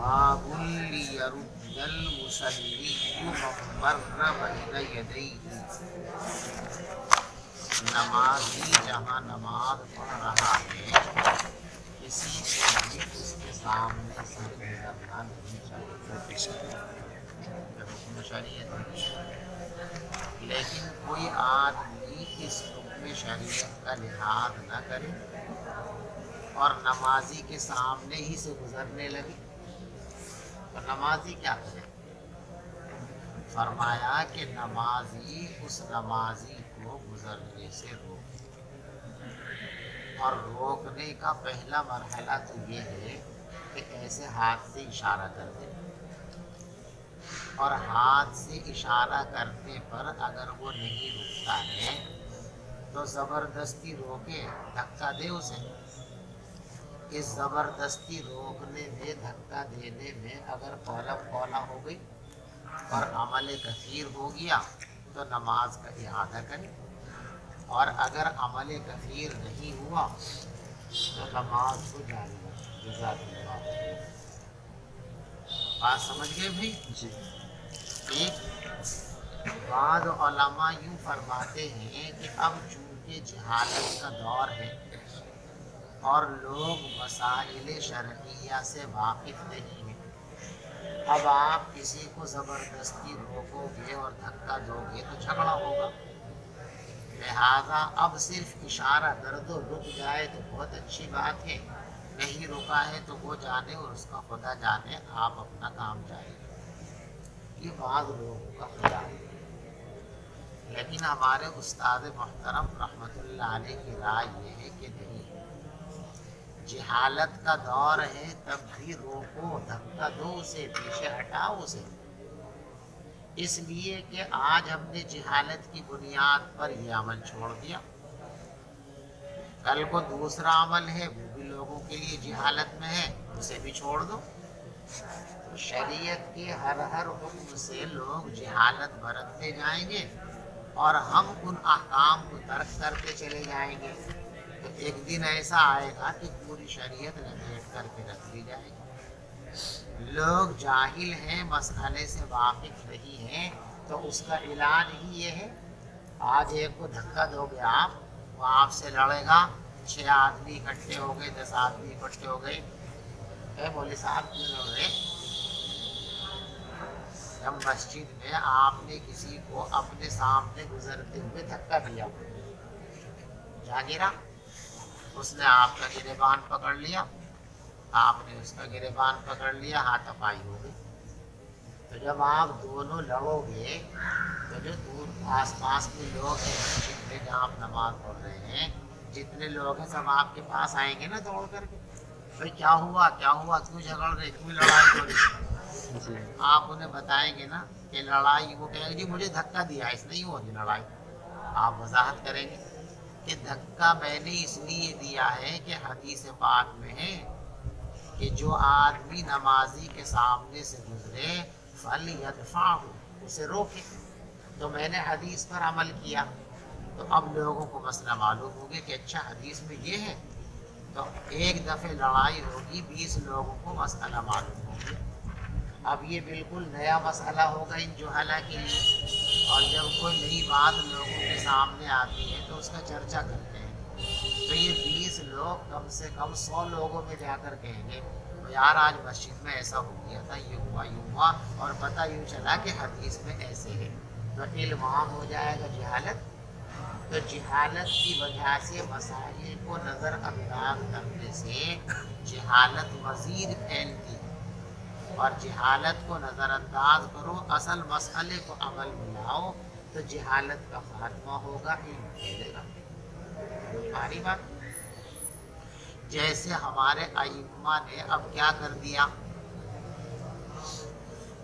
باب لیرد المصلی من مر بین یدیہ، نمازی جہاں نماز پڑھ رہا ہے کسی کو بھی اس کے سامنے سے گزرنا نہیں چاہیے، حکم شریعت ہے۔ لیکن کوئی آدمی اس حکم شریعت کا لحاظ نہ کرے اور نمازی کے سامنے ہی سے گزرنے لگے تو نمازی کیا کرے؟ فرمایا کہ نمازی اس نمازی کو گزرنے سے روکے، اور روکنے کا پہلا مرحلہ تو یہ ہے کہ ایسے ہاتھ سے اشارہ کر دے، اور ہاتھ سے اشارہ کرنے پر اگر وہ نہیں رکتا ہے تو زبردستی روکے، دھکا دے اسے۔ اس زبردستی روکنے میں، دھکا دینے میں اگر پولا پولا ہو گئی اور عمل کثیر ہو گیا تو نماز کا اعادہ کرے، اور اگر عمل کثیر نہیں ہوا تو نماز کو جاری رکھے۔ جزاک اللہ خیر۔ بات سمجھ گئے بھائی؟ جی ایک بعض علماء یوں فرماتے ہیں کہ اب چونکہ جہالت کا دور ہے اور لوگ مسائل شرعیہ سے واقف نہیں ہیں، اب آپ کسی کو زبردستی روکو گے اور دھکا دو گے تو جھگڑا ہوگا، لہذا اب صرف اشارہ کر دو، رک جائے تو بہت اچھی بات ہے، نہیں رکا ہے تو وہ جانے اور اس کا خدا جانے، آپ اپنا کام جاری رکھیں۔ یہ بعض لوگوں کا خیال ہے، لیکن ہمارے استاد محترم رحمۃ اللہ علیہ کی رائے یہ ہے کہ نہیں، جہالت کا دور ہے تب بھی روکو، دھکا دو اسے، پیچھے ہٹاؤ اسے، اس لیے کہ آج ہم نے جہالت کی بنیاد پر یہ عمل چھوڑ دیا، کل کو دوسرا عمل ہے وہ بھی لوگوں کے لیے جہالت میں ہے، اسے بھی چھوڑ دو۔ شریعت کے ہر حکم سے لوگ جہالت برتتے جائیں گے اور ہم ان احکام کو ترک کرتے چلے جائیں گے، تو ایک دن ایسا آئے گا کہ پوری شریعت لپیٹ کر کے رکھ لی جائے گی۔ لوگ جاہل ہیں، مسئلے سے واقف نہیں ہیں، تو اس کا علاج ہی یہ ہے، آج ایک کو دھکا دو گے آپ، وہ آپ سے لڑے گا، 6 آدمی اکٹھے ہو گئے، 10 آدمی اکٹھے ہو گئے، اے مولوی صاحب کیوں لڑ رہے؟ جب مسجد میں آپ نے کسی کو اپنے سامنے گزرتے ہوئے دھکا دیا، جا گرا، اس نے آپ کا گریبان پکڑ لیا، آپ نے اس کا گریبان پکڑ لیا، ہاتھ پائی ہو گئی، تو جب آپ دونوں لڑو گے تو جو دور آس پاس کے لوگ ہیں مسجد میں جہاں آپ نماز پڑھ رہے ہیں، جتنے لوگ ہیں سب آپ کے پاس آئیں گے نا دوڑ کر کے، بھائی کیا ہوا کیا ہوا، کیوں جھگڑ رہے، کیوں لڑائی ہو رہی؟ جی آپ انہیں بتائیں گے نا کہ لڑائی، وہ کہیں گے جی مجھے دھکا دیا، اس نہیں ہو رہی لڑائی، آپ وضاحت کریں گے کہ دھکا میں نے اس لیے دیا ہے کہ حدیث پاک میں ہے کہ جو آدمی نمازی کے سامنے سے گزرے فَلْيَدْفَعْهُ، اسے روکے، تو میں نے حدیث پر عمل کیا، تو اب لوگوں کو مسئلہ معلوم ہو گیا کہ اچھا حدیث میں یہ ہے، تو ایک دفعہ لڑائی ہوگی، 20 لوگوں کو مسئلہ معلوم ہو گیا، اب یہ بالکل نیا مسئلہ ہوگا ان جہالہ کے لیے، اور جب کوئی نئی بات لوگوں کے سامنے آتی ہے تو اس کا چرچا کرتے ہیں، تو یہ 20 لوگ کم سے کم 100 لوگوں میں جا کر کہیں گے یار آج مسجد میں ایسا ہو گیا تھا، یہ ہوا اور پتہ یوں چلا کہ حدیث میں ایسے ہے، تو علم عام ہو جائے گا جہالت، تو جہالت کی وجہ سے مسائل کو نظر انداز کرنے سے جہالت مزید پھیلتی ہے، اور جہالت کو نظر انداز کرو، اصل مسئلے کو عمل میں لاؤ تو جہالت کا خاتمہ ہوگا، علم پھیلے گا۔ ہماری بات جیسے ہمارے ائمہ نے اب کیا کر دیا،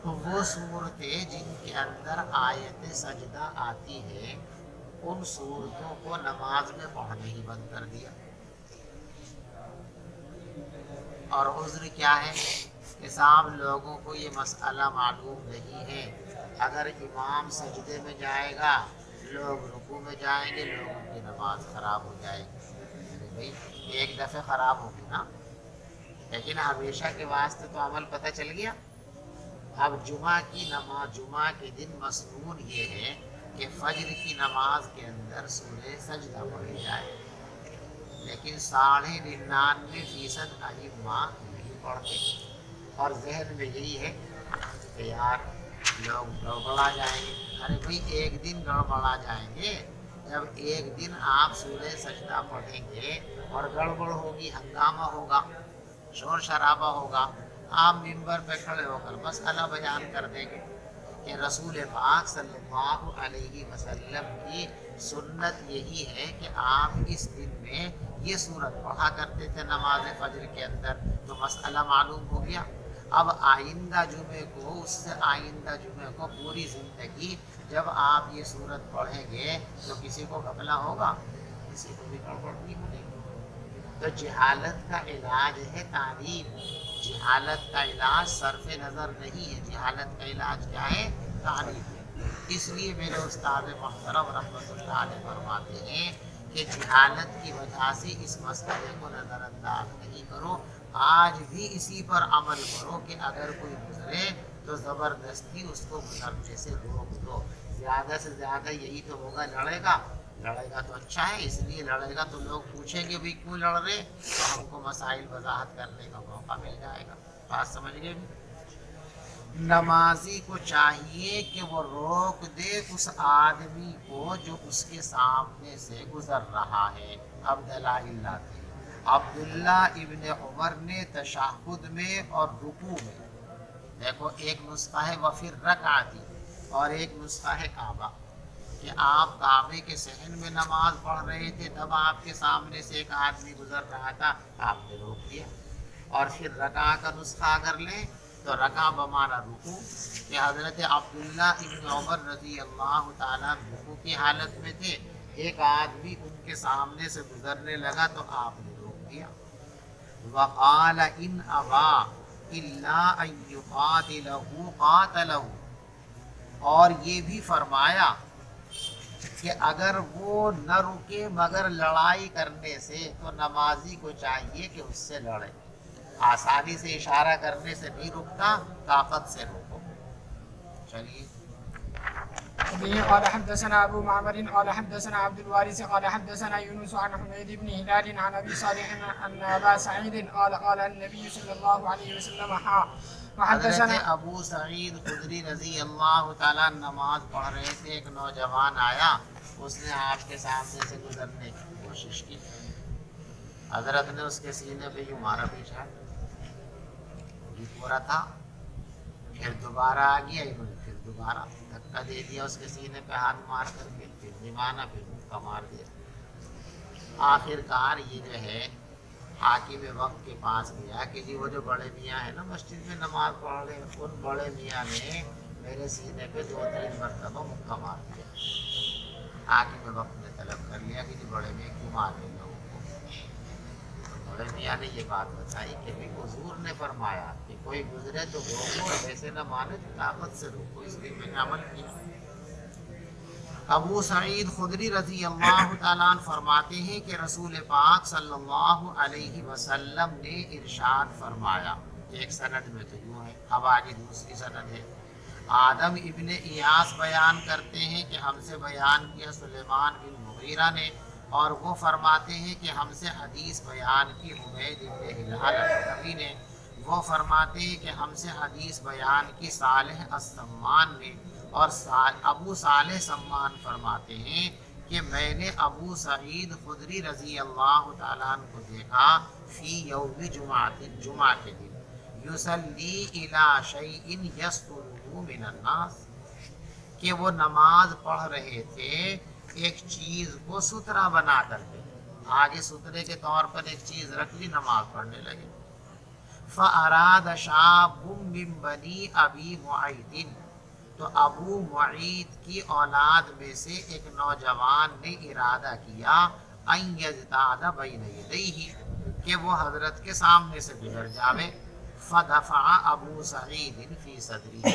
وہ صورتیں جن کے اندر آیت سجدہ آتی ہے ان صورتوں کو نماز میں پڑھنا ہی بند کر دیا، اور عذر کیا ہے کہ صاحب لوگوں کو یہ مسئلہ معلوم نہیں ہے، اگر امام سجدے میں جائے گا لوگ رکوع میں جائیں گے، لوگوں کی نماز خراب ہو جائے گی۔ ارے بھائی ایک دفعہ خراب ہوگی نا، لیکن ہمیشہ کے واسطے تو عمل پتہ چل گیا۔ اب جمعہ کی نماز، جمعہ کے دن مسنون یہ ہے کہ فجر کی نماز کے اندر سورہ سجدہ پڑھی جائے، لیکن 99.99% ائمہ نہیں پڑھتے، اور ذہن میں یہی ہے کہ یار لوگ گڑبڑا جائیں گے۔ ارے بھائی ایک دن گڑبڑا جائیں گے، جب ایک دن آپ سورہ سجدہ پڑھیں گے اور گڑبڑ ہوگی، ہنگامہ ہوگا، شور شرابہ ہوگا، آپ ممبر پہ کھڑے ہو کر مسئلہ بیان کر دیں گے کہ رسول پاک صلی اللہ علیہ وسلم کی سنت یہی ہے کہ آپ اس دن میں یہ صورت پڑھا کرتے تھے نماز فجر کے اندر، تو مسئلہ معلوم ہو گیا۔ اب آئندہ جمعے کو، اس سے آئندہ جمعے کو پوری زندگی جب آپ یہ صورت پڑھیں گے تو کسی کو گھپلا ہوگا، کسی کو بھی گڑبڑ نہیں ہوگی۔ تو جہالت کا علاج ہے تعلیم، جہالت کا علاج صرف نظر نہیں ہے، جہالت کا علاج کیا ہے؟ تعلیم ہے۔ اس لیے میرے استاد محترم رحمۃ اللہ علیہ فرماتے ہیں کہ جہالت کی وجہ سے اس مسئلے کو نظر انداز نہیں کرو، آج بھی اسی پر عمل کرو کہ اگر کوئی گزرے تو زبردستی اس کو گزرنے سے روک دو۔ زیادہ سے زیادہ یہی تو ہوگا، لڑے گا تو اچھا ہے، اس لیے لڑے گا تو لوگ پوچھیں گے بھی کیوں لڑ رہے، تو ہم کو مسائل وضاحت کرنے کا موقع مل جائے گا۔ بات سمجھ گئے بھی؟ نمازی کو چاہیے کہ وہ روک دے اس آدمی کو جو اس کے سامنے سے گزر رہا ہے۔ اب دلائل لاتے ہیں۔ عبداللہ ابن عمر نے تشہد میں اور رکوع میں، دیکھو ایک نسخہ ہے وفر رکعتی اور ایک نسخہ ہے کعبہ، کہ آپ کعبے کے صحن میں نماز پڑھ رہے تھے، تب آپ کے سامنے سے ایک آدمی گزر رہا تھا، آپ نے روک دیا۔ اور پھر رکع کا نسخہ اگر لیں تو رکع بمعنی رکوع، کہ حضرت عبداللہ ابن عمر رضی اللہ تعالیٰ رکوع کی حالت میں تھے، ایک آدمی ان کے سامنے سے گزرنے لگا تو آپ نے روک دیا۔ وقال ان ابا الا ان یقاتلہ قاتلہ، اور یہ بھی فرمایا کہ اگر وہ نہ رکے مگر لڑائی کرنے سے تو نمازی کو چاہیے کہ اس سے لڑے۔ آسانی سے اشارہ کرنے سے نہیں رکتا، طاقت سے روکو۔ چلیے۔ وبه قال حدثنا أبو معمر قال حدثنا عبد الوارث قال حدثنا يونس عن حميد بن هلال عن أبي صالح أن أبا سعيد قال قال النبي صلى الله عليه وسلم حضرت ابو سعید خدری رضی اللہ تعالیٰ نماز پڑھ رہے تھے، ایک نوجوان آیا، اس نے آپ کے سامنے سے گزرنے کی کوشش کی، حضرت نے اس کے سینے پہ یوں مارا پیچھا، یہ پورا تھا، پھر دوبارہ آ گیا، انہوں نے پھر دوبارہ دھکا دے دیا اس کے سینے پہ ہاتھ مار کر کے، پھر نمانا، پھر دھکا مار دیا۔ آخر کار یہ جو ہے حاکم وقت کے پاس گیا کہ جی وہ جو بڑے میاں ہیں نا مسجد میں نماز پڑھ رہے ہیں، ان بڑے میاں نے میرے سینے پہ 2-3 مرتبہ مکہ مار دیا۔ حاکم وقت نے طلب کر لیا کہ جی بڑے میاں کیوں مار رہے لوگوں کو؟ بڑے میاں نے یہ بات بتائی کہ بھی حضور نے فرمایا کہ کوئی گزرے تو روکو، ایسے نہ مانے تو طاقت سے روکو، اس لیے میں نے عمل کیا۔ ابو سعید خدری رضی اللہ تعالیٰ عنہ فرماتے ہیں کہ رسول پاک صلی اللہ علیہ وسلم نے ارشاد فرمایا، ایک سند میں تو یوں ہے، اب آگے دوسری سند ہے۔ آدم ابن ایاس بیان کرتے ہیں کہ ہم سے بیان کیا سلیمان بن مغیرہ نے، اور وہ فرماتے ہیں کہ ہم سے حدیث بیان کی حمید بن ہلال الحلبی نے، وہ فرماتے ہیں کہ ہم سے حدیث بیان کی صالح السمان نے، اور ابو صالح سمان فرماتے ہیں کہ میں نے ابو سعید خدری رضی اللہ تعالیٰ عنہ کو دیکھا فی یوم جمعہ کے دن یصلی الی شیء یسترہ من الناس، کہ وہ نماز پڑھ رہے تھے ایک چیز کو سترا بنا کر کے، آگے سترے کے طور پر ایک چیز رکھ لی، نماز پڑھنے لگے۔ فاراد شاب من بنی ابی معیط، تو ابو معیط کی اولاد میں سے ایک نوجوان نے ارادہ کیا ان یجتاز بین یدیہ، کہ وہ حضرت کے سامنے سے گزر جاوے۔ فدفع ابو سعید فی صدرہ،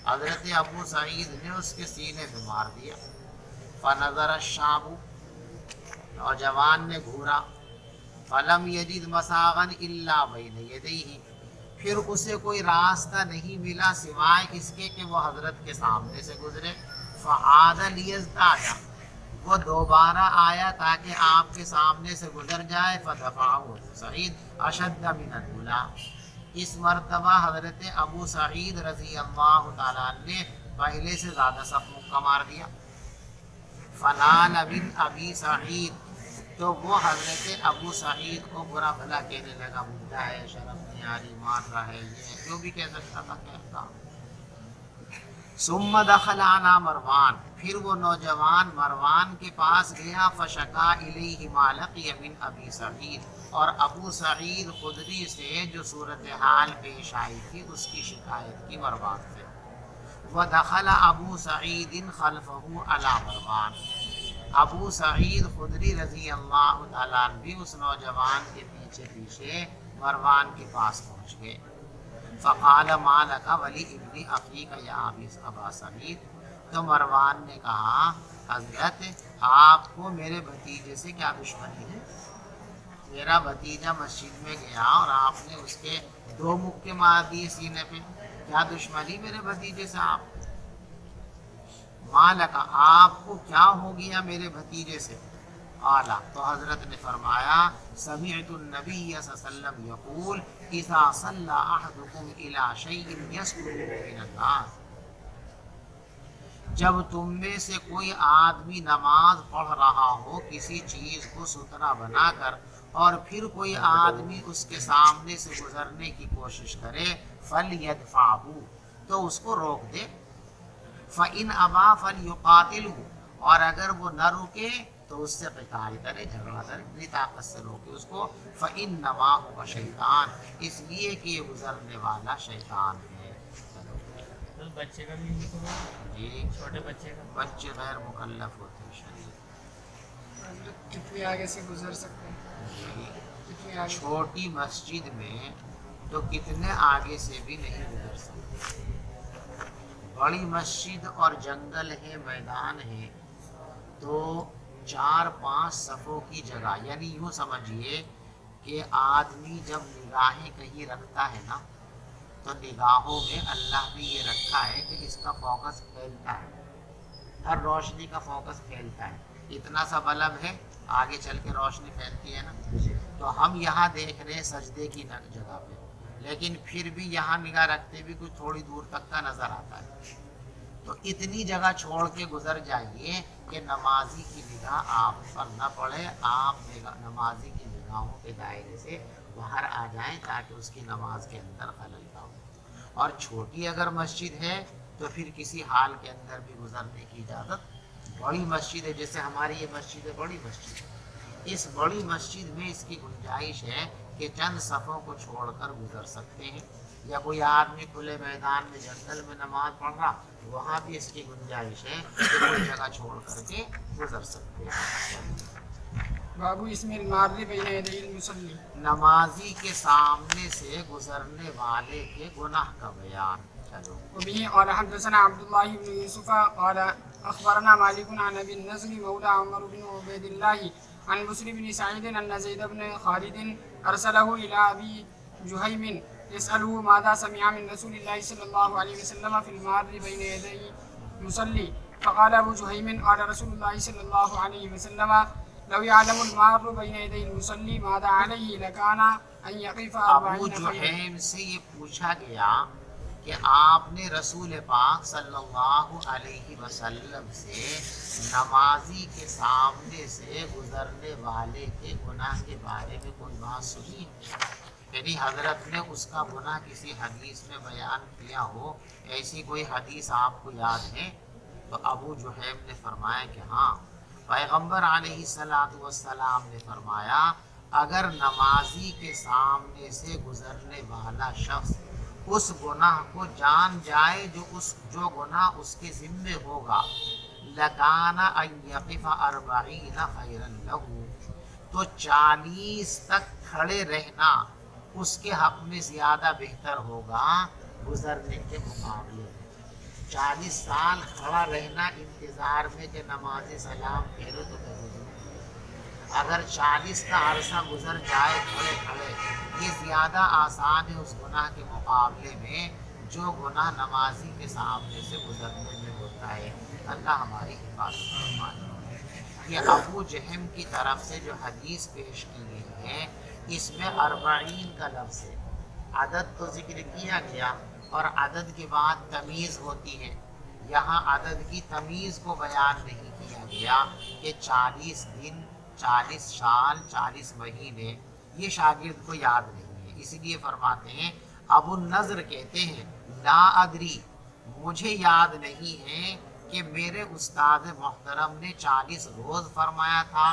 حضرت ابو سعید نے اس کے سینے پہ مار دیا۔ فنظر الشاب، نوجوان نے گھورا، فلم یجد مساغا الا بین یدیہ، پھر اسے کوئی راستہ نہیں ملا سوائے اس کے کہ وہ حضرت کے سامنے سے گزرے، فعاد لیزداد، وہ دوبارہ آیا تاکہ آپ کے سامنے سے گزر جائے، فدفعہ ابو سعید اشد من الاولی، اس مرتبہ حضرت ابو سعید رضی اللہ تعالیٰ عنہ نے پہلے سے زیادہ سخت مکہ مار دیا۔ فنال من ابی سعید، تو وہ حضرت ابو سعید کو برا بھلا کہنے لگا، بوڑھا ہے، شرم نہیں آ رہی، مار رہا ہے، یہ جو بھی کہہ سکتا تھا کہتا۔ ثم دخل علی مروان، پھر وہ نوجوان مروان کے پاس گیا، فشکا الیہ ما لقی من ابی سعید، اور ابو سعید خدری سے جو صورتحال پیش آئی تھی اس کی شکایت کی مروان سے۔ ودخل ابو سعید خلفہ علی مروان، ابو سعید خدری رضی اللہ تعالیٰ عنہ بھی اس نوجوان کے پیچھے پیچھے مروان کے پاس پہنچ گئے۔ فقال ما لک ولی ابن اخیک یا ابا سعید، تو مروان نے کہا حضرت آپ کو میرے بھتیجے سے کیا دشمنی ہے؟ میرا بھتیجا مسجد میں گیا اور آپ نے اس کے 2 مکے مار دیے سینے پہ، کیا دشمنی میرے بھتیجے سے آپ؟ مالک، آپ کو کیا ہو گیا میرے بھتیجے سے؟ اعلیٰ، تو حضرت نے فرمایا سمعت النبی صلی اللہ علیہ وسلم یقول اذا صلی احدکم الی شیء یسکن من الناس، جب تم میں سے کوئی آدمی نماز پڑھ رہا ہو کسی چیز کو ستھرا بنا کر، اور پھر کوئی آدمی اس کے سامنے سے گزرنے کی کوشش کرے، فَلْيَدْفَعْهُ، تو اس کو روک دے، فَإِنْ أَبَى فَلْيُقَاتِلْهُ، اور اگر وہ نہ رکے تو اس سے قتال کرے، جھگڑا کرے، اپنی طاقت سے روکے اس کو، فَإِنَّمَا هُوَ شَیطان، اس لیے کہ یہ گزرنے والا شیطان ہے۔ بچے کا بھی جی، چھوٹے بچے کا بچے غیر مکلف ہوتے ہیں شریف۔ کتنی آگے سے گزر سکتے ہیں؟ جی، کتنی آگے؟ چھوٹی مسجد میں تو کتنے آگے سے بھی نہیں گزر سکتے، بڑی مسجد اور جنگل ہے، میدان ہے، تو 4-5 صفوں کی جگہ، یعنی یوں سمجھیے کہ آدمی جب نگاہیں کہیں رکھتا ہے نا تو نگاہوں میں اللہ نے یہ رکھا ہے کہ اس کا فوکس پھیلتا ہے، ہر روشنی کا فوکس پھیلتا ہے، اتنا سا بلب ہے، آگے چل کے روشنی پھیلتی ہے نا، تو ہم یہاں دیکھ رہے ہیں سجدے کی جگہ پہ، لیکن پھر بھی یہاں نگاہ رکھتے بھی کچھ تھوڑی دور تک کا نظر آتا ہے، تو اتنی جگہ چھوڑ کے گزر جائیے کہ نمازی کی نگاہ آپ پر نہ پڑے، آپ نمازی کی نگاہوں کے دائرے سے باہر آ جائیں تاکہ اس کی نماز کے اندر خلل نہ ہو۔ اور چھوٹی اگر مسجد ہے تو پھر کسی حال کے اندر بھی گزرنے کی اجازت، بڑی مسجد ہے جیسے ہماری یہ مسجد ہے، بڑی مسجد ہے، اس بڑی مسجد میں اس کی گنجائش ہے کہ چند صفوں کو چھوڑ کر گزر سکتے ہیں، یا کوئی آدمی کھلے میدان میں جنگل میں نماز پڑھ رہا، وہاں بھی اس کی گنجائش ہے کہ کوئی جگہ چھوڑ کر کے گزر سکتے ہیں۔ بابو اسم المار بین یدی المصلی، نمازی کے سامنے سے گزرنے والے کے گناہ کا بیان۔ چلو، وبه قال حدثنا عبد الله بن يوسف قال اخبرنا مالك عن ابي النضر مولى عمر بن عبيد الله عن بسر بن سعيد ان زيد بن خالد ارسله الى ابي جهيم يساله ماذا سمع من رسول الله صلى الله عليه وسلم في المار بين يدي المصلي، فقال ابو جهيم قال رسول الله صلى الله عليه وسلم لو يعلم المار بين يدي المصلي ماذا عليه لكان ان يقف 40 ابو جہیم سے یہ پوچھا گیا کہ آپ نے رسول پاک صلی اللہ علیہ وسلم سے نمازی کے سامنے سے گزرنے والے کے گناہ کے بارے میں کوئی بات سنی، یعنی حضرت نے اس کا گناہ کسی حدیث میں بیان کیا ہو، ایسی کوئی حدیث آپ کو یاد ہے؟ تو ابو جہیم نے فرمایا کہ ہاں، پیغمبر علیہ السلام نے فرمایا اگر نمازی کے سامنے سے گزرنے والا شخص اس گناہ کو جان جائے جو گناہ اس کے ذمے ہوگا، لَكَانَ أَن يَقِفَ 40 خَيْرًا لَهُ، تو 40 تک کھڑے رہنا اس کے حق میں زیادہ بہتر ہوگا گزرنے کے مقابلے میں۔ 40 سال کھڑا رہنا انتظار میں کہ نماز سلام پھیرو تو اگر 40 کا عرصہ گزر جائے کھڑے کھڑے، یہ زیادہ آسان ہے اس گناہ کے مقابلے میں جو گناہ نمازی کے سامنے سے گزرنے میں ہوتا ہے۔ اللہ ہماری حفاظت فرمائے۔ یہ ابو جہم کی طرف سے جو حدیث پیش کی گئی ہے، اس میں 40 کا لفظ ہے۔ عدد تو ذکر کیا گیا اور عدد کے بعد تمیز ہوتی ہے، یہاں عدد کی تمیز کو بیان نہیں کیا گیا کہ 40 دن، 40 سال، 40 مہینے، یہ شاگرد کو یاد نہیں ہے، اس لیے فرماتے ہیں ابو النضر کہتے ہیں لا ادری، مجھے یاد نہیں ہے کہ میرے استاد محترم نے 40 روز فرمایا تھا،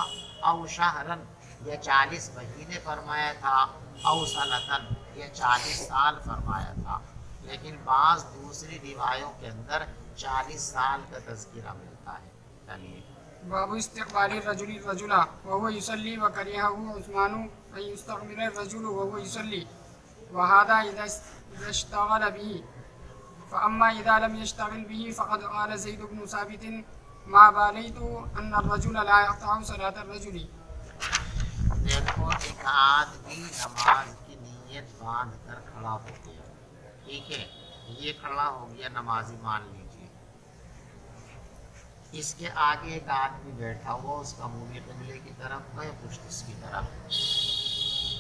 او شہرن یا 40 مہینے فرمایا تھا، او سنتن یا 40 سال فرمایا تھا، لیکن بعض دوسری روایوں کے اندر 40 سال کا تذکرہ ملتا ہے۔ چلیے باب استقبال الرجل الرجل وهو يصلي وكرهه عثمان أن يستقبل الرجل وهو يصلي وهذا إذا اشتغل به، فأما إذا لم يشتغل به فقد قال زيد بن ثابت ما باليت أن الرجل لا يقطع صلاة الرجل۔ دیکھو ایک آدمی نماز کی نیت باندھ کر کھڑا ہو گیا، ٹھیک ہے، یہ کھڑا ہو گیا نمازی مان لیجیے، اس کے آگے ایک آدمی بیٹھا ہوا، اس کا منہ قبلے کی طرف ہے، پشت اس کی طرف،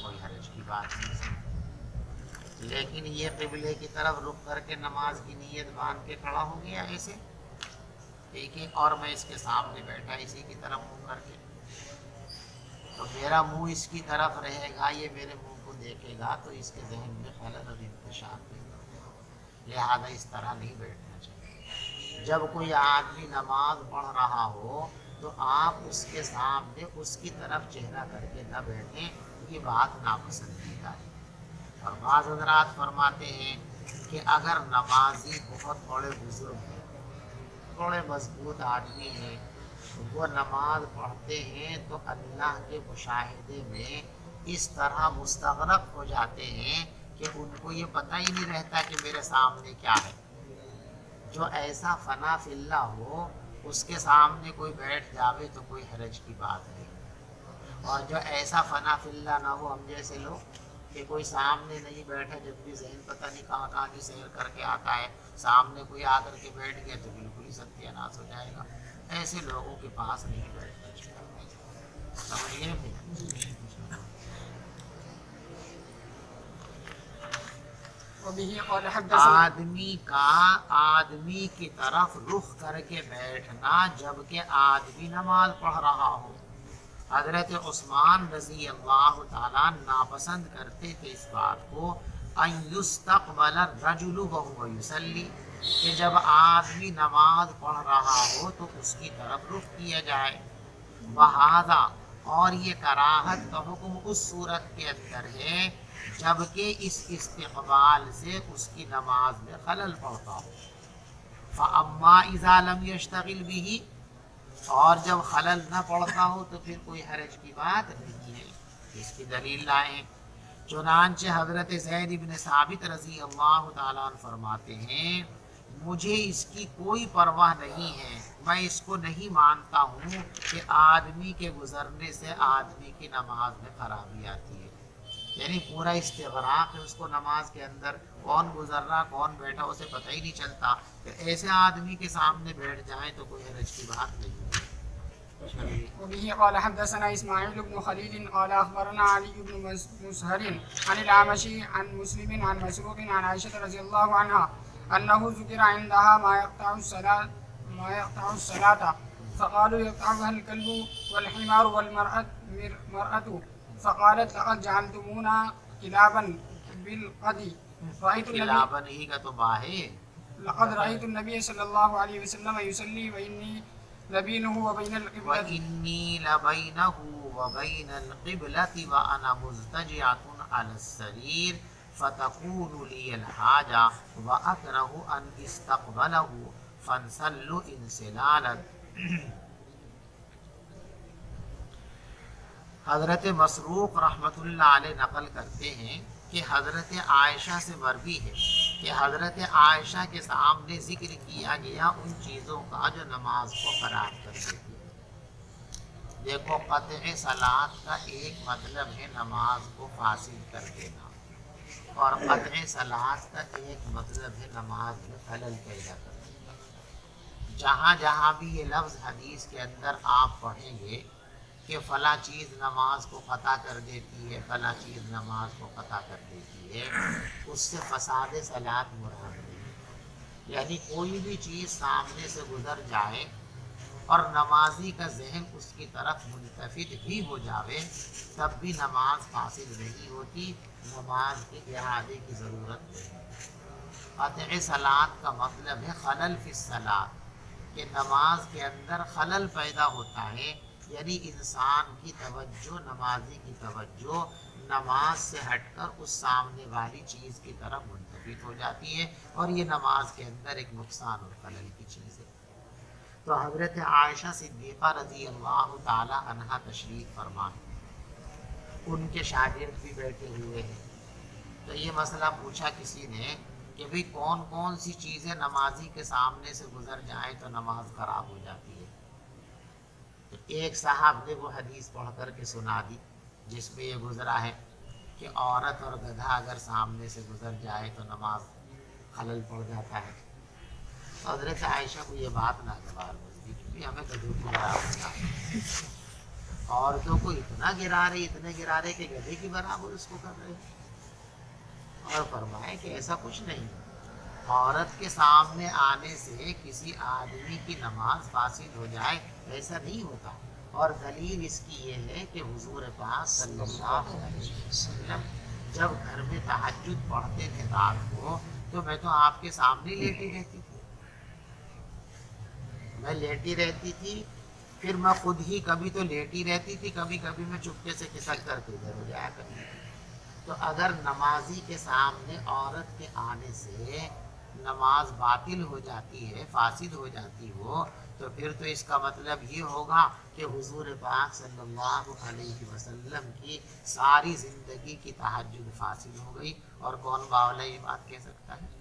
کوئی حرج کی بات نہیں، لیکن یہ قبلے کی طرف رخ کر کے نماز کی نیت باندھ کے کھڑا ہو گیا ایسے، ٹھیک ہے، اور میں اس کے سامنے بیٹھا اسی کی طرف منہ کر کے، تو میرا منہ اس کی طرف رہے گا، یہ میرے منہ کو دیکھے گا تو اس کے ذہن میں خلل اور انتشار پیدا ہوگا، لہذا اس طرح نہیں بیٹھنا چاہیے۔ جب کوئی آدمی نماز پڑھ رہا ہو تو آپ اس کے سامنے اس کی طرف چہرہ کر کے نہ بیٹھیں، یہ بات ناپسندیدہ ہے۔ اور بعض حضرات فرماتے ہیں کہ اگر نمازی بہت بڑے بزرگ ہیں، بڑے مضبوط آدمی ہیں، وہ نماز پڑھتے ہیں تو اللہ کے مشاہدے میں اس طرح مستغرق ہو جاتے ہیں کہ ان کو یہ پتہ ہی نہیں رہتا کہ میرے سامنے کیا ہے۔ جو ایسا فنا فی اللہ ہو اس کے سامنے کوئی بیٹھ جاوے تو کوئی حرج کی بات نہیں، اور جو ایسا فنا فی اللہ نہ ہو ہم جیسے لوگ کہ کوئی سامنے نہیں بیٹھا، جب بھی ذہن پتہ نہیں کہاں کہاں کی سیر کر کے آتا ہے، سامنے کوئی آ کر کے بیٹھ گیا تو بالکل ہی ستیہ ناش ہو جائے گا، ایسے لوگوں کے پاس نہیں بیٹھنا چاہیے، سمجھ گئے؟ آدمی کا آدمی کی طرف رخ کر کے بیٹھنا جبکہ آدمی نماز پڑھ رہا ہو، حضرت عثمان رضی اللہ تعالیٰ ناپسند کرتے تھے اس بات کو، ان یستقبل الرجل وهو یصلی، کہ جب آدمی نماز پڑھ رہا ہو تو اس کی طرف رخ کیا جائے، وہذا، اور یہ کراہت کا حکم اس صورت کے اندر ہے جبکہ اس استقبال سے اس کی نماز میں خلل پڑتا ہو، فاما اذا لم يشتغل به، اور جب خلل نہ پڑتا ہو تو پھر کوئی حرج کی بات نہیں ہے، اس کی دلیل لائیں۔ چنانچہ حضرت زید بن ثابت رضی اللہ تعالیٰ عنہ فرماتے ہیں مجھے اس کی کوئی پرواہ نہیں ہے، میں اس کو نہیں مانتا ہوں کہ آدمی کے گزرنے سے آدمی کی نماز میں خرابی آتی ہے، یعنی پورا استغراق ہے اس کو نماز کے اندر، کون گزر رہا کون بیٹھا اسے پتہ ہی نہیں چلتا، کہ ایسے آدمی کے سامنے بیٹھ جائیں تو کوئی حرج کی بات نہیں ہے۔ وبه قال حدثنا إسماعيل بن خليل قال أخبرنا علي بن مسهر عن الأعمش عن مسلم عن مسروق عن عائشة رضي الله عنها أنه ذكر عندها ما يقطع الصلاة فقالوا يقطعها الكلب والحمار والمرأة فقالت لقد جعلتمونا كلابا بالقد رأيت لقد رأيت النبي صلى الله عليه وسلم يصلي وإني لبينه وبين القبلة وأنا مزتجعة على السرير فتكون لي الحاجة وأكره أن استقبله فانسل انسلالا۔ حضرت مسروق رحمۃ اللہ علیہ نقل کرتے ہیں کہ حضرت عائشہ سے مروی ہے کہ حضرت عائشہ کے سامنے ذکر کیا گیا ان چیزوں کا جو نماز کو خراب کر دیتی ہے۔ دیکھو قطع صلاۃ کا ایک مطلب ہے نماز کو فاسد کر دینا، اور قطع صلاۃ کا ایک مطلب ہے نماز میں خلل پیدا کر دینا۔ جہاں جہاں بھی یہ لفظ حدیث کے اندر آپ پڑھیں گے کہ فلاں چیز نماز کو قطع کر دیتی ہے، فلاں چیز نماز کو قطع کر دیتی ہے، اس سے فساد صلاۃ مراد نہیں ہے۔ یعنی کوئی بھی چیز سامنے سے گزر جائے اور نمازی کا ذہن اس کی طرف ملتفت بھی ہو جاوے تب بھی نماز فاسد نہیں ہوتی، نماز کے اعادے کی ضرورت نہیں۔ قطع صلاۃ کا مطلب ہے خلل فی الصلاۃ، کہ نماز کے اندر خلل پیدا ہوتا ہے، یعنی انسان کی توجہ، نمازی کی توجہ نماز سے ہٹ کر اس سامنے والی چیز کی طرف منتقل ہو جاتی ہے، اور یہ نماز کے اندر ایک نقصان اور خلل کی چیز ہے۔ تو حضرت عائشہ صدیقہ رضی اللہ تعالی عنہا تشریف فرما، ان کے شاگرد بھی بیٹھے ہوئے ہیں، تو یہ مسئلہ پوچھا کسی نے کہ بھئی کون کون سی چیزیں نمازی کے سامنے سے گزر جائیں تو نماز خراب ہو جاتی ہے؟ تو ایک صاحب نے وہ حدیث پڑھ کر کے سنا دی جس میں یہ گزرا ہے کہ عورت اور گدھا اگر سامنے سے گزر جائے تو نماز خلل پڑ جاتا ہے۔ تو حضرت عائشہ کو یہ بات ناگوار ہوئی کیونکہ ہمیں گدھوں کی برابر ہے، عورتوں کو اتنا گرا رہے کہ گدھے کی برابر اس کو کر رہے ہیں، اور فرمائے کہ ایسا کچھ نہیں، عورت کے سامنے آنے سے کسی آدمی کی نماز فاسد ہو جائے ایسا نہیں ہوتا، اور دلیل اس کی یہ ہے کہ حضور پاک صلی اللہ علیہ وسلم جب گھر میں تہجد پڑھتے تھے رات کو تو میں تو آپ کے سامنے لیٹی رہتی تھی، میں لیٹی رہتی تھی، پھر میں خود ہی کبھی تو لیٹی رہتی تھی، کبھی کبھی میں چپکے سے کھسک کر کے ادھر ہو جایا کرتی تھی۔ تو اگر نمازی کے سامنے عورت کے آنے سے نماز باطل ہو جاتی ہے، فاسد ہو جاتی ہو، تو پھر تو اس کا مطلب یہ ہوگا کہ حضور پاک صلی اللہ علیہ وسلم کی ساری زندگی کی تہجد فاسد ہو گئی، اور کون باولا یہ بات کہہ سکتا ہے؟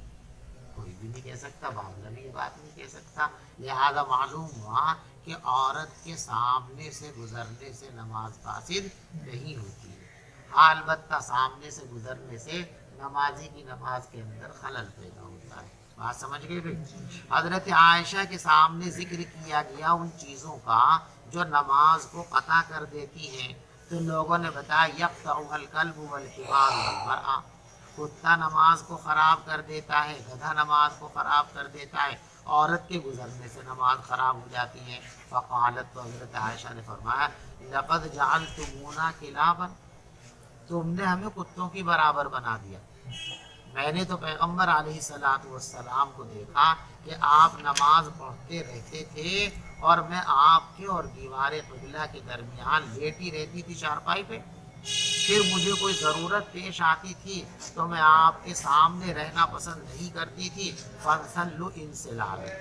کوئی بھی نہیں کہہ سکتا، باولا بھی یہ بات نہیں کہہ سکتا۔ لہذا معلوم ہوا کہ عورت کے سامنے سے گزرنے سے نماز فاسد نہیں ہوتی ہے، ہاں البتہ سامنے سے گزرنے سے نمازی کی نماز کے اندر خلل پیدا ہوتا ہے۔ بات سمجھ گئے بھائی؟ حضرت عائشہ کے سامنے ذکر کیا گیا ان چیزوں کا جو نماز کو قطع کر دیتی ہیں، تو لوگوں نے بتایا یقطعها الکلب والحمار والمرأة، کتا نماز کو خراب کر دیتا ہے، گدھا نماز کو خراب کر دیتا ہے، عورت کے گزرنے سے نماز خراب ہو جاتی ہے۔ فقالت، تو حضرت عائشہ نے فرمایا لقد جعلتمونا کلابا، تم نے ہمیں کتوں کی برابر بنا دیا۔ میں نے تو پیغمبر علیہ السلام کو دیکھا کہ آپ نماز پڑھتے رہتے تھے اور میں آپ کے اور دیوار قبلہ کے درمیان لیٹی رہتی تھی چارپائی پہ، پھر مجھے کوئی ضرورت پیش آتی تھی تو میں آپ کے سامنے رہنا پسند نہیں کرتی تھی، فانسلوا انسلالا،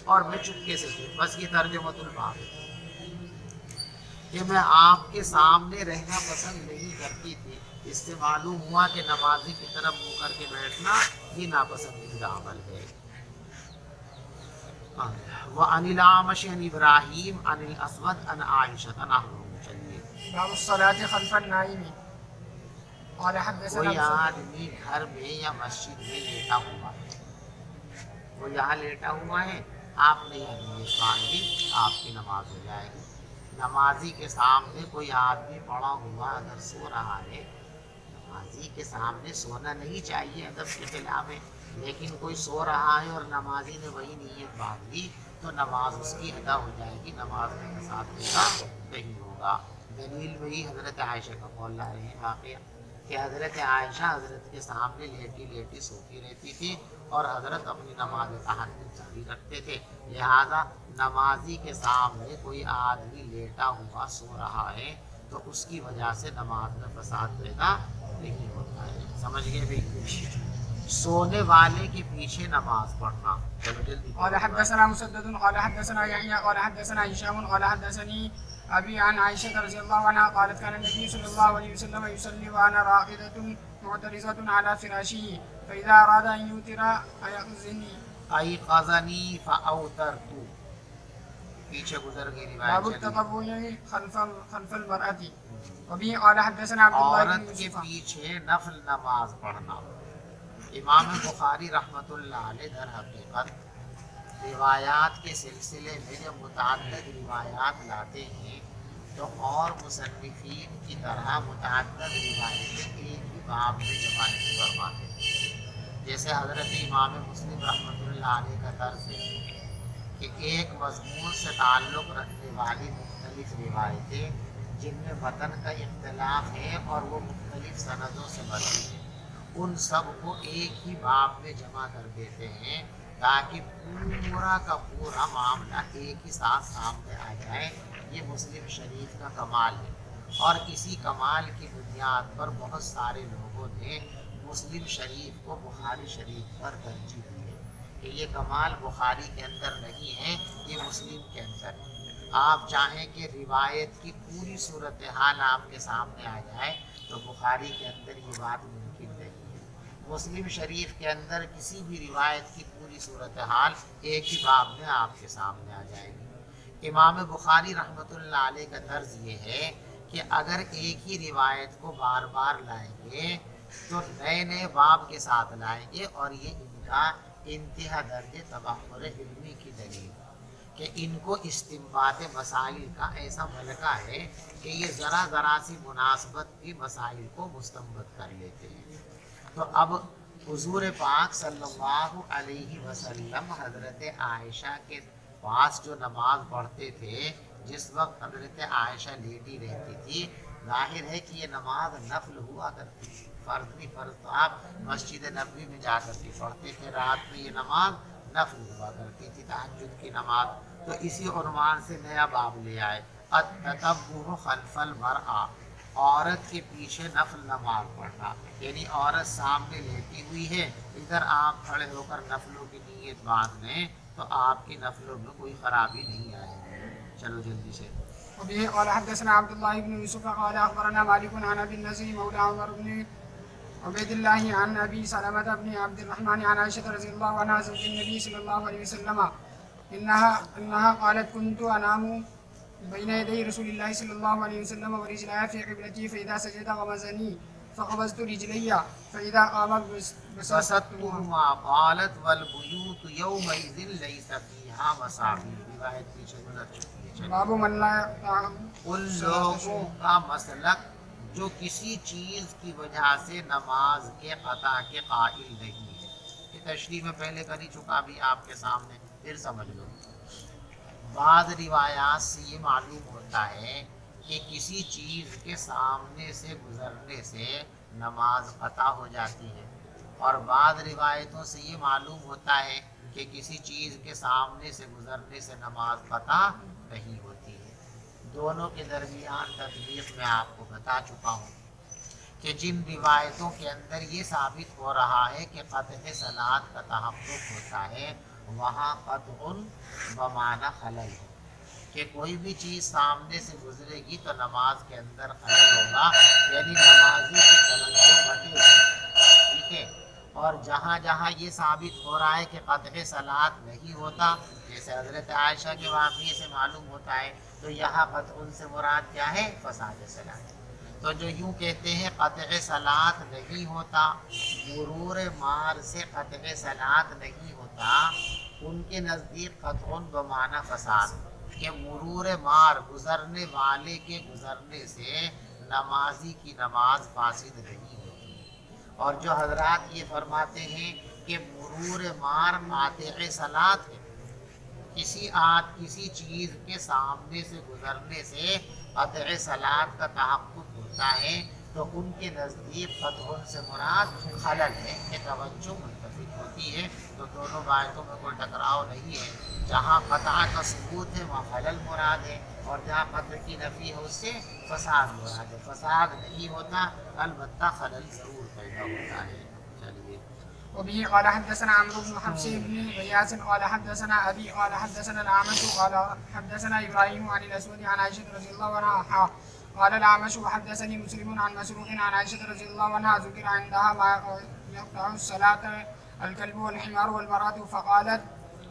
اور میں چپکے سے تھی، بس یہ ترجمۃ الباب ہے کہ میں آپ کے سامنے رہنا پسند نہیں کرتی تھی۔ اس سے معلوم ہوا کہ نمازی کی طرف منہ کر کے بیٹھنا یہ ناپسندیدہ عمل ہے۔ وعن الأعمش عن ابراہیم عن الاسود عن عائشہ نحوہ، چلیے۔ باب الصلاة خلف النائم قال حدثنا کوئی آدمی گھر میں یا مسجد میں لیٹا ہوا ہے، وہ یہاں لیٹا ہوا ہے، آپ نے یہ نیت باندھ لی، آپ کی نماز ہو جائے گی۔ نمازی کے سامنے کوئی آدمی پڑا ہوا اگر سو رہا ہے، نمازی کے سامنے سونا نہیں چاہیے، ادب کے خلاف ہے، لیکن کوئی سو رہا ہے اور نمازی نے وہی نیت باندھ لی تو نماز اس کی ادا ہو جائے گی، نماز میں فساد ہوگا نہیں ہوگا۔ دلیل وہی حضرت عائشہ کا قول لا رہے ہیں واقعہ کہ حضرت عائشہ حضرت کے سامنے لیٹی لیٹی سوتی رہتی تھی اور حضرت اپنی نماز تہجد جاری رکھتے تھے، لہذا نمازی کے سامنے کوئی آدمی لیٹا ہوا سو رہا ہے تو اس کی وجہ سے نماز میں فساد پیدا نہیں ہوتا ہے۔ سمجھ گئے بھی؟ سونے والے کے پیچھے نماز پڑھنا۔ چلو جلدی۔ قال حدثنا مسدد قال حدثنا يحيى قال حدثنا هشام قال حدثني أبي عن عائشة رضي الله عنها قالت كان النبي صلى الله عليه وسلم يصلي وأنا راقدة معترضة على فراشه فإذا أراد أن يوتر أيقظني أيقظني فأوترت، پیچھے گزر گئی باب روایت چلی۔ التطوع خلف المرأة وبه قال حدثنا عبد الله بن عورت کے يوسف پیچھے نفل نماز پڑھنا۔ امام بخاری رحمۃ اللہ علیہ در حقیقت روایات کے سلسلے میں جب متعدد روایات لاتے ہیں تو اور مصنفین کی طرح متعدد روایتیں ایک ہی باب میں جمع نہیں فرماتے۔ جیسے حضرت امام مسلم رحمۃ اللہ علیہ کا طرز ہے کہ ایک مضمون سے تعلق رکھنے والی مختلف روایتیں جن میں متن کا اختلاف ہے اور وہ مختلف سندوں سے بنی ہیں، ان سب کو ایک ہی باب میں جمع کر دیتے ہیں تاکہ پورا کا پورا معاملہ ایک ہی ساتھ سامنے آ جائے۔ یہ مسلم شریف کا کمال ہے، اور اسی کمال کی بنیاد پر بہت سارے لوگوں نے مسلم شریف کو بخاری شریف پر ترجیح دی ہے کہ یہ کمال بخاری کے اندر نہیں ہے، یہ مسلم کے اندر ہے۔ آپ چاہیں کہ روایت کی پوری صورتحال آپ کے سامنے آ جائے تو بخاری کے اندر یہ بات ممکن نہیں ہے۔ مسلم شریف کے اندر کسی بھی روایت کی پوری صورتحال ایک ہی باب میں آپ کے سامنے آ جائے گی۔ امام بخاری رحمۃ اللہ علیہ کا طرز یہ ہے کہ اگر ایک ہی روایت کو بار بار لائیں گے تو نئے نئے باب کے ساتھ لائیں گے، اور یہ ان کا انتہا درجے تبحر علمی کی دلیل کہ ان کو استنباط مسائل کا ایسا ملکہ ہے کہ یہ ذرا ذرا سی مناسبت بھی مسائل کو مستنبط کر لیتے ہیں۔ تو اب حضور پاک صلی اللہ علیہ وسلم حضرت عائشہ کے پاس جو نماز پڑھتے تھے، جس وقت حضرت عائشہ لیٹی رہتی تھی، ظاہر ہے کہ یہ نماز نفل ہوا کرتی تھی، فرض نہیں۔ فرض تو آپ مسجد نبوی میں جا کر کے پڑھتے تھے، رات میں یہ نماز نفل ہوا کرتی تھی، تہجد کی نماز۔ تو اسی عنوان سے نیا باب لے آئے، التطوع خلف المرأة، عورت کے پیچھے نفل نماز پڑھنا، یعنی عورت سامنے لیٹی ہوئی ہے، ادھر آپ کھڑے ہو کر نفلوں کی نیت باندھ لیں تو آپ کی نفلوں میں کوئی خرابی نہیں آئے گی۔ چلو جلدی سے۔ وبه قال حدثنا عبد الله بن يوسف قال اخبرنا مالك عن ابي النضر مولى عمر بن عبيد الله عن ابي سلمة بن عبد الرحمن عن عائشة رضي الله عنها زوج النبي صلى الله عليه وسلم انها قالت كنت انام بين يدي رسول الله صلى الله عليه وسلم ورجلي في قبلتي فاذا سجد غمزني فقبضت رجلي فاذا قام بسطتهما قالت والبيوت يومئذ ليس فيها مصابيح، روایت پیچھے گزر چکی ہے۔ باب من لا ان لوگوں کا مسلک جو کسی چیز کی وجہ سے نماز کے قطع کے قائل نہیں ہے، یہ تشریح میں پہلے کر ہی چکا بھی آپ کے سامنے، پھر سمجھ لو۔ بعض روایات سے یہ معلوم ہوتا ہے کہ کسی چیز کے سامنے سے گزرنے سے نماز قطع ہو جاتی ہے، اور بعض روایتوں سے یہ معلوم ہوتا ہے کہ کسی چیز کے سامنے سے گزرنے سے نماز قطع نہیں ہوتی ہے۔ دونوں کے درمیان تطبیق میں آپ کو بتا چکا ہوں کہ جن روایتوں کے اندر یہ ثابت ہو رہا ہے کہ قطع صلاۃ کا تحقق ہوتا ہے، وہاں قطع بمعنی خلل ہے کہ کوئی بھی چیز سامنے سے گزرے گی تو نماز کے اندر خلل ہوگا، یعنی نمازی کی توجہ بٹے گی، ٹھیک ہے۔ اور جہاں جہاں یہ ثابت ہو رہا ہے کہ قطع صلاۃ نہیں ہوتا، جیسے حضرت عائشہ کے واقعے سے معلوم ہوتا ہے، تو یہاں قطع سے مراد کیا ہے؟ فساد صلاۃ۔ تو جو یوں کہتے ہیں قطع صلاۃ نہیں ہوتا، مرور مار سے قطع صلاۃ نہیں ہوتا، ان کے نزدیک قطع بمعنی فساد، کہ مرور مار گزرنے والے کے گزرنے سے نمازی کی نماز فاسد نہیں ہوتی۔ اور جو حضرات یہ فرماتے ہیں کہ مرور مار قاطع صلاۃ ہے، کسی چیز کے سامنے سے گزرنے سے قطع صلاۃ کا تحقق ہوتا ہے، تو ان کے نزدیک قطع سے مراد خلل ہے کہ توجہ متفق ہوتی ہے۔ تو دونوں باتوں میں کوئی ٹکراؤ نہیں ہے، جہاں قطع کا ثبوت ہے وہاں خلل مراد ہے، اور جہاں قطع کی نفی ہے اس سے فساد مراد ہے۔ فساد نہیں ہوتا، البتہ خلل ضرور پیدا ہوتا ہے۔ چلیے۔ وبه قال حدثنا عمرو بن حفص بن غياث قال حدثنا ابي قال حدثنا الاعمش قال حدثنا ابراهيم عن الاسود عن عائشه رضي الله عنها قال الاعمش وحدثني مسلم عن مسروق عن عائشه رضي الله عنها ذكر عندها ما يقطع الصلاه الكلب والحمار والمرأة فقالت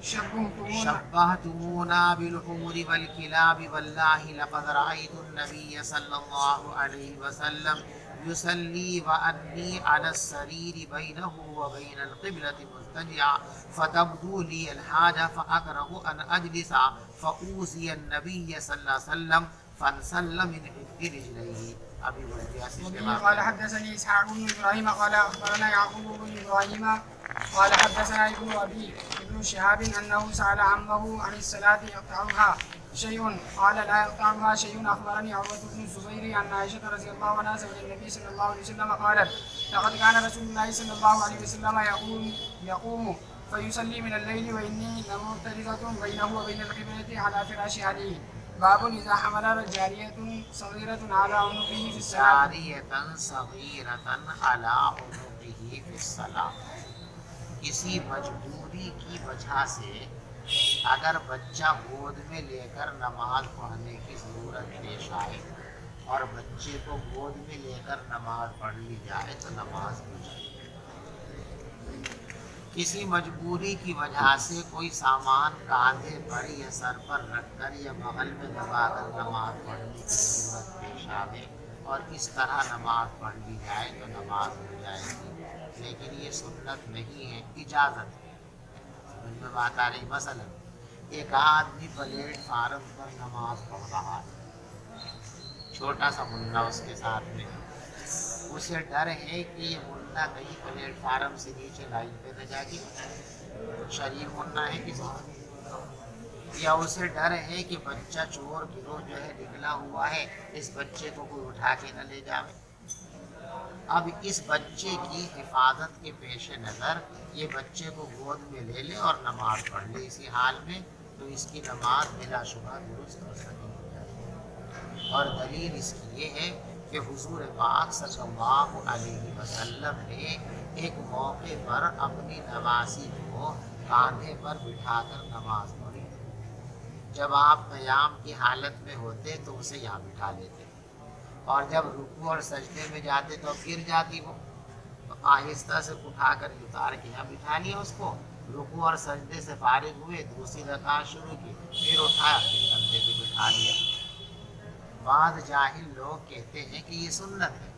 شبهتمونا بالحمر والكلاب والله لقد رأيت النبي صلى الله عليه وسلم يصلي وأني على السرير بينه وبين القبلة مضطجعا فتبدو لي الحاجة فأكره أن أجلس فأوصي النبي صلى الله عليه وسلم فانسل من حد رجليه. ابھی وبه قال حدثني اسحاق بن ابراهيم قال اخبرنا يعقوب بن ابراهيم قال حدثنا ابن شهاب انه سال عمه عن الصلاه يقطعها شيء قال لا يقطعها شيء. اخبرني عروه بن الزبير ان عائشه رضي الله عنها زوج النبي صلى الله عليه وسلم قالت لقد كان رسول الله صلى الله عليه وسلم يقوم فيصلي من الليل واني لمعترضه بينه وبين القبله على فراش عليه. باب اذا حمل جاريه صغيره على عنقه في الصلاه. کسی مجبوری کی وجہ سے اگر بچہ گود میں لے کر نماز پڑھنے کی ضرورت پیش آئے اور بچے کو گود میں لے کر نماز پڑھ لی جائے تو نماز ہو جائے. کسی مجبوری کی وجہ سے کوئی سامان کاندھے پر یا سر پر رکھ کر یا بغل میں دبا کر نماز پڑھنے کی ضرورت پیش آئے اور اس طرح نماز پڑھ لی جائے تو نماز ہو جائے گی. لیکن یہ سنت نہیں ہے، اجازت ہے. سمجھ میں بات آ رہی؟ مثلا ایک آدمی پلیٹ فارم پر نماز پڑھ رہا ہے، چھوٹا سا منا اس کے ساتھ میں، اسے ڈر ہے کہ یہ منا کہیں پلیٹ فارم سے نیچے لائن پہ نہ جا گی، شریر منا ہے کسی کا، یا اسے ڈر ہے کہ بچہ چور گروہ جو ہے نکلا ہوا ہے، اس بچے کو کوئی اٹھا کے نہ لے جاوے. اب اس بچے کی حفاظت کے پیش نظر یہ بچے کو گود میں لے لے اور نماز پڑھ لے اسی حال میں، تو اس کی نماز بلا شبہ درست اور صحیح ہو جائے گی. اور دلیل اس کی یہ ہے کہ حضور پاک صلی اللہ علیہ وسلم نے ایک موقع پر اپنی نواسی کو کاندھے پر بٹھا کر نماز پڑھی. جب آپ قیام کی حالت میں ہوتے تو اسے یہاں بٹھا لیتے، اور جب رکوع اور سجدے میں جاتے تو گر جاتی وہ، تو آہستہ سے اٹھا کر اتار کے یہاں بٹھا لیا اس کو. رکوع اور سجدے سے فارغ ہوئے، دوسری رکعت شروع کی، پھر اٹھایا، پھر کندھے پہ بٹھا لیا. بعض جاہل لوگ کہتے ہیں کہ یہ سنت ہے،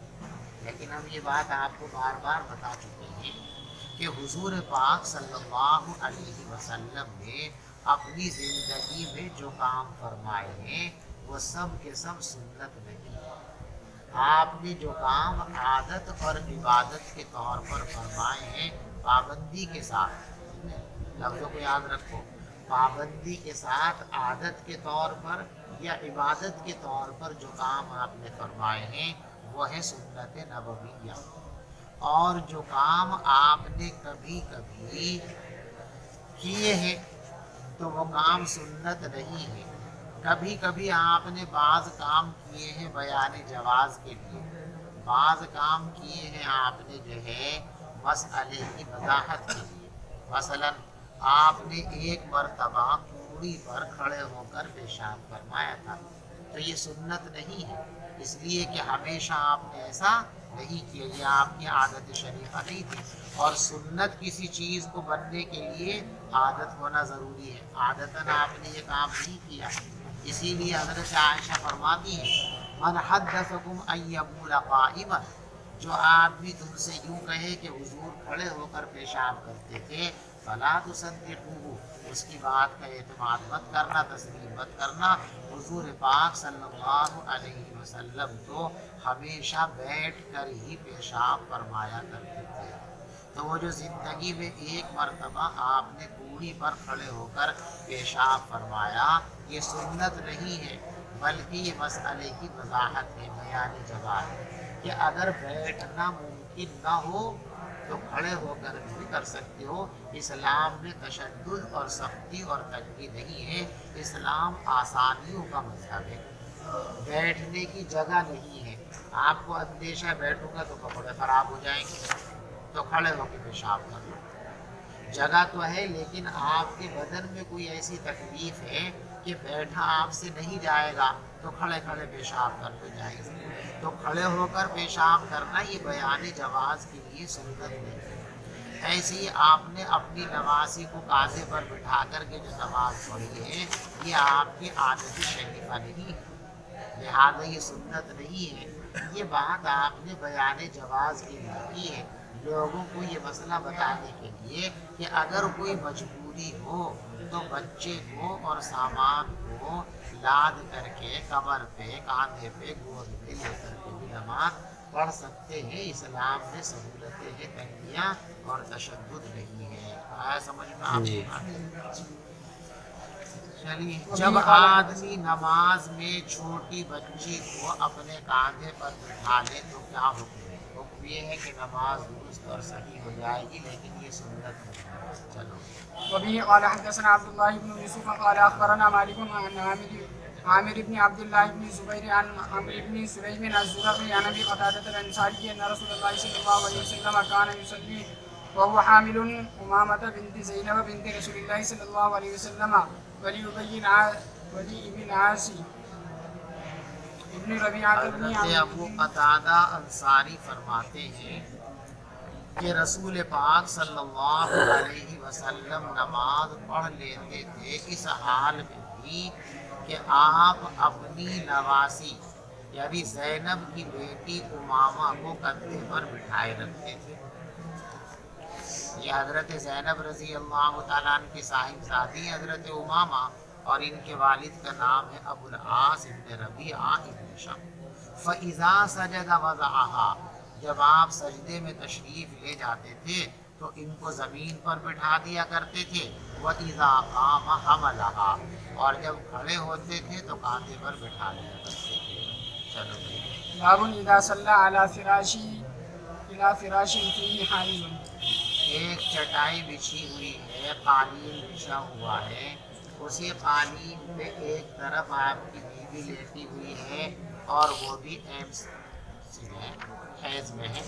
لیکن ہم یہ بات آپ کو بار بار بتا چکے ہیں کہ حضور پاک صلی اللہ علیہ وسلم نے اپنی زندگی میں جو کام فرمائے ہیں وہ سب کے سب سنت نہیں. آپ نے جو کام عادت اور عبادت کے طور پر فرمائے ہیں پابندی کے ساتھ، لفظوں کو یاد رکھو، پابندی کے ساتھ عادت کے طور پر یا عبادت کے طور پر جو کام آپ نے فرمائے ہیں وہ ہے سنت نبویہ. اور جو کام آپ نے کبھی کبھی کیے ہیں تو وہ کام سنت نہیں ہے. کبھی کبھی آپ نے بعض کام کیے ہیں بیان جواز کے لیے، بعض کام کیے ہیں آپ نے جو ہے مسئلے کی وضاحت کے لیے. مثلا آپ نے ایک مرتبہ کوڑی پر کھڑے ہو کر پیشاب فرمایا تھا، تو یہ سنت نہیں ہے، اس لیے کہ ہمیشہ آپ نے ایسا نہیں کیا، یہ آپ کی عادت شریفہ نہیں تھی. اور سنت کسی چیز کو بننے کے لیے عادت ہونا ضروری ہے. عادتاً آپ نے یہ کام نہیں کیا، اسی لیے حضرت عائشہ فرماتی ہیں من حدثکم ان یبول قائما، جو آدمی تم سے یوں کہے کہ حضور کھڑے ہو کر پیشاب کرتے تھے، فلا تصدقوه، اس کی بات کا اعتماد مت کرنا، تسلیم مت کرنا. حضور پاک صلی اللہ علیہ وسلم تو ہمیشہ بیٹھ کر ہی پیشاب فرمایا کرتے تھے. تو وہ جو زندگی میں ایک مرتبہ آپ نے کوڑی پر کھڑے ہو کر پیشاب فرمایا، یہ سنت نہیں ہے، بلکہ یہ مسئلے کی وضاحت ہے، بیان جواز ہے کہ اگر بیٹھنا ممکن نہ ہو تو کھڑے ہو کر بھی کر سکتے ہو. اسلام میں تشدد اور سختی اور تنگی نہیں ہے، اسلام آسانیوں کا مذہب ہے. بیٹھنے کی جگہ نہیں ہے. آپ کو اندیشہ ہے بیٹھوں گا تو کپڑے خراب ہو جائیں گے، تو کھڑے ہو کے پیشاب کر لو. جگہ تو ہے لیکن آپ کے بدن میں کوئی ایسی تکلیف ہے کہ بیٹھا آپ سے نہیں جائے گا، تو کھڑے کھڑے پیشاب کر لو جائے. تو کھڑے ہو کر پیشاب کرنا یہ بیان جواز کے لیے سنت نہیں ہے. ایسے ہی آپ نے اپنی نمازی کو کاندھے پر بٹھا کر کے جو نماز پڑھی ہے یہ آپ کی عادت شریفہ نہیں ہے، لہٰذا یہ سنت نہیں ہے۔ یہ بات آپ نے بیان جواز کے لیے کی ہے، لوگوں کو یہ مسئلہ بتانے کے لیے کہ اگر کوئی مجبوری ہو تو بچے کو اور سامان کو لاد کر کے کمر پہ، کاندھے پہ، گود پہ لے کر کے بھی نماز پڑھ سکتے ہیں۔ اسلام میں سہولتیں ہیں، تنگیاں اور تشدد نہیں ہے۔ آیا سمجھ میں آپ کو؟ چلیے، جب آدمی نماز میں چھوٹی بچی کو اپنے کاندھے پر بٹھا لے تو کیا حکم ہے؟ حکم یہ ہے کہ نماز درست اور صحیح ہو جائے گی، لیکن یہ سنت نہیں ہے۔ چلو، وبه قال حدثنا عبد الله بن يوسف قال اخبرنا مالك عن عامر بن عبد الله بن الزبير عن عمرو بن سليم الزرقي عن ابي قتادة الانصاري ان رسول الله صلى الله عليه وسلم كان يصلي وهو حامل امامة بنت زينب بنت رسول الله صلى الله عليه وسلم ولي بن عاص ابن ربيعة بن حضرت ابو قتادہ انصاری فرماتے ہیں کہ رسول پاک صلی اللہ علیہ وسلم نماز پڑھ لیتے تھے اس حال میں بھی کہ آپ اپنی نواسی یعنی زینب کی بیٹی امامہ کو کندھے پر بٹھائے رکھتے تھے۔ یہ حضرت زینب رضی اللہ تعالیٰ عنہ کی صاحبزادی حضرت امامہ اور ان کے والد کا نام ہے ابو العاص ابن ربیعہ ابن شمس۔ فَإِذَا سَجَدَ وَضَعَهَا، جب آپ سجدے میں تشریف لے جاتے تھے تو ان کو زمین پر بٹھا دیا کرتے تھے۔ وَإِذَا قَامَ حَمَلَهَا، اور جب کھڑے ہوتے تھے تو کاندھے پر بٹھا دیا کرتے تھے۔ چلو بھائی، باب اذا صلى على فراش فيه حائض۔ ایک چٹائی بچھی ہوئی ہے، قالین بچھا ہوا ہے، اسی قالین پہ ایک طرف آپ کی بیوی لیٹی ہوئی ہے اور وہ بھی حیض میں ہے،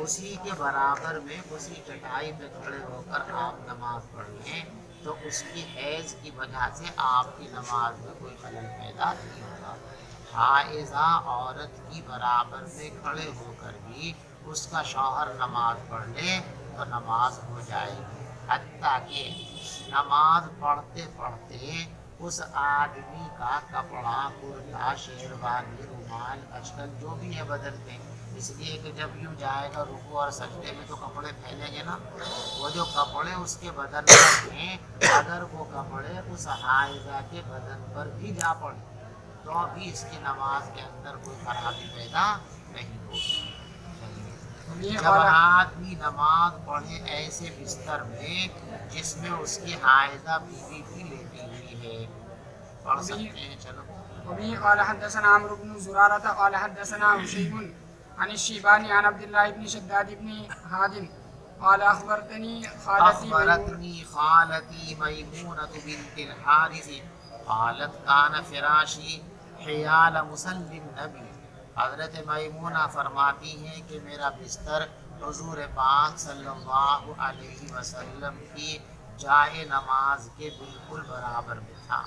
اسی کے برابر میں اسی چٹائی پہ کھڑے ہو کر آپ نماز پڑھیں تو اس کی حیض کی وجہ سے آپ کی نماز میں کوئی خلل پیدا نہیں ہوگا۔ حائضہ عورت کی برابر میں کھڑے ہو کر بھی اس کا شوہر نماز پڑھ لے تو نماز ہو جائے گی، حتیٰ کہ نماز پڑھتے پڑھتے اس آدمی کا کپڑا، کرتا، شیروانی، رومال، اچکن جو بھی ہے بدن میں، اس لیے کہ جب یوں جائے گا رکوع اور سجدے میں تو کپڑے پھیلیں گے نا، وہ جو کپڑے اس کے بدن پر ہیں اگر وہ کپڑے اس حائضہ کے بدن پر بھی جا پڑے تو بھی اس کی نماز کے اندر کوئی خرابی پیدا نہیں ہوگی۔ جب آدمی نماز پڑھے ایسے بستر میں جس میں اس کی حائضہ بیوی بھی لیٹی ہوئی ہے، پڑھ سکتے ہیں۔ چلو، وبه قال حدثنا عمرو بن زرارة قال حدثنا هشيم عن الشيباني عن عبد الله بن شداد بن هاد قال أخبرتني خالتي ميمونة بنت الحارث قالت كان فراشي حيال مصلي النبي۔ حضرت میمونہ فرماتی ہیں کہ میرا بستر حضور پاک صلی اللہ علیہ وسلم کی جائے نماز کے بالکل برابر میں تھا۔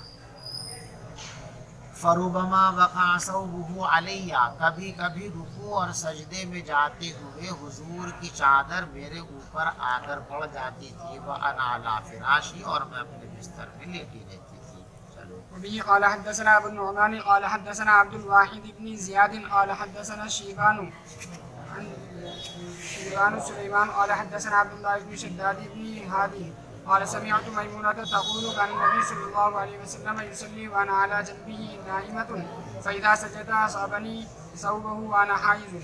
فربما وقع ثوبه علیہ، کبھی کبھی رکوع اور سجدے میں جاتے ہوئے حضور کی چادر میرے اوپر آ کر پڑ جاتی تھی، وانا علی فراشی، اور میں اپنے بستر میں لیٹی رہتی تھی۔ چلو، وبه قال حدثنا ابو النعمان قال حدثنا عبد الواحد بن زياد قال حدثنا شيبان سليمان قال حدثنا عبد الله بن شداد بن هادي قال سمعت ميمونة تقول كان النبي صلى الله عليه وسلم يصلي وانا على جنبه نائمة فإذا سجد أصابني ثوبه وانا حائض۔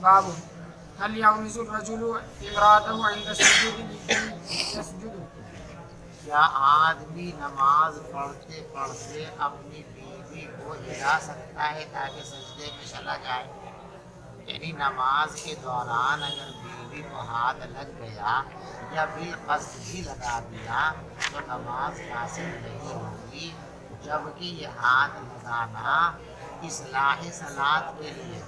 باب هل يغمز الرجل امرأته عند السجود لكي يسجد؟ کیا آدمی نماز پڑھتے پڑھتے اپنی بیوی کو ہلا سکتا ہے تاکہ سجدے میں چلا جائے؟ یعنی نماز کے دوران اگر بیوی کو ہاتھ لگ گیا یا بالقصد بھی لگا دیا تو نماز حاصل نہیں ہوگی، جبکہ یہ ہاتھ لگانا اصلاح صلاۃ کے لیے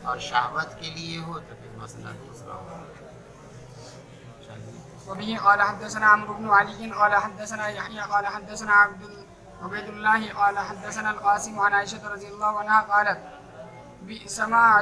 اور شہوت کے لیے ہو تو پھر مسئلہ دوسرا ہوگا۔ وبه قال حدثنا عمرو بن علي قال حدثنا يحيى قال حدثنا عبيد الله قال حدثنا القاسم عن عائشة رضي الله عنها قالت بئس ما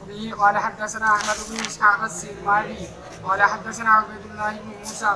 وبه قال حدثنا أحمد بن إسحاق السلماني قال حدثنا عبيد الله بن موسى